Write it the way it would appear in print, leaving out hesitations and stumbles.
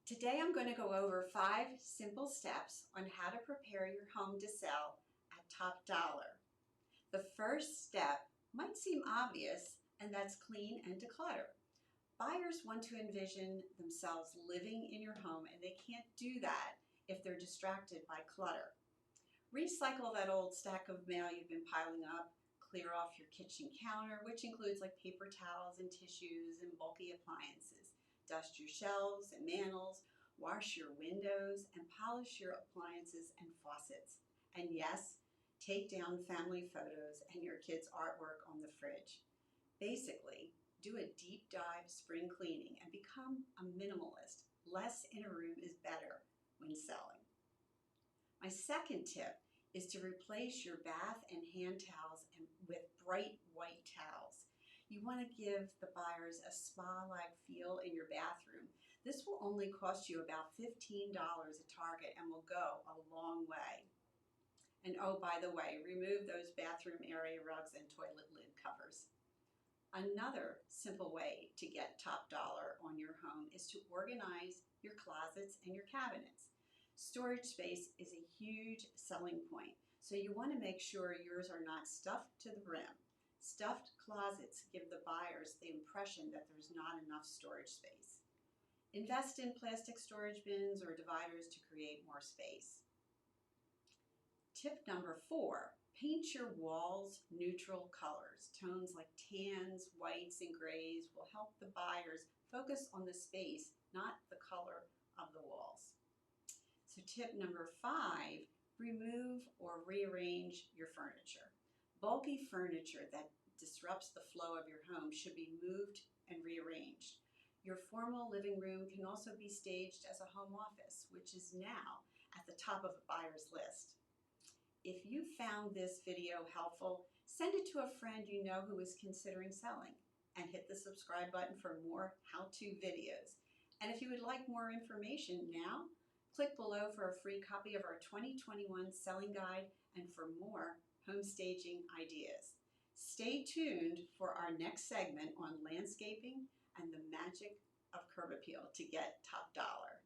Today I'm going to go over 5 simple steps on how to prepare your home to sell at top dollar. The first step might seem obvious, and that's clean and declutter. Buyers want to envision themselves living in your home, and they can't do that if they're distracted by clutter. Recycle that old stack of mail you've been piling up. Clear off your kitchen counter, which includes like paper towels and tissues and bulky appliances. Dust your shelves and mantles, wash your windows, and polish your appliances and faucets. And yes, take down family photos and your kids' artwork on the fridge. Basically, do a deep dive spring cleaning and become a minimalist. Less in a room is better when selling. My second tip is to replace your bath and hand towels with bright white towels. You want to give the buyers a spa-like feel in your bathroom. This will only cost you about $15 at Target and will go a long way. And oh, by the way, remove those bathroom area rugs and toilet lid covers. Another simple way to get top dollar on your home is to organize your closets and your cabinets. Storage space is a huge selling point, so you want to make sure yours are not stuffed to the brim. Stuffed closets give the buyers the impression that there's not enough storage space. Invest in plastic storage bins or dividers to create more space. Tip number 4, paint your walls neutral colors. Tones like tans, whites, and grays will help the buyers focus on the space, not the color of the walls. So tip number 5, remove or rearrange your furniture. Bulky furniture that disrupts the flow of your home should be moved and rearranged. Your formal living room can also be staged as a home office, which is now at the top of a buyer's list. If you found this video helpful, send it to a friend you know who is considering selling, and hit the subscribe button for more how-to videos. And if you would like more information now, click below for a free copy of our 2021 Selling Guide and for more home staging ideas. Stay tuned for our next segment on landscaping and the magic of curb appeal to get top dollar.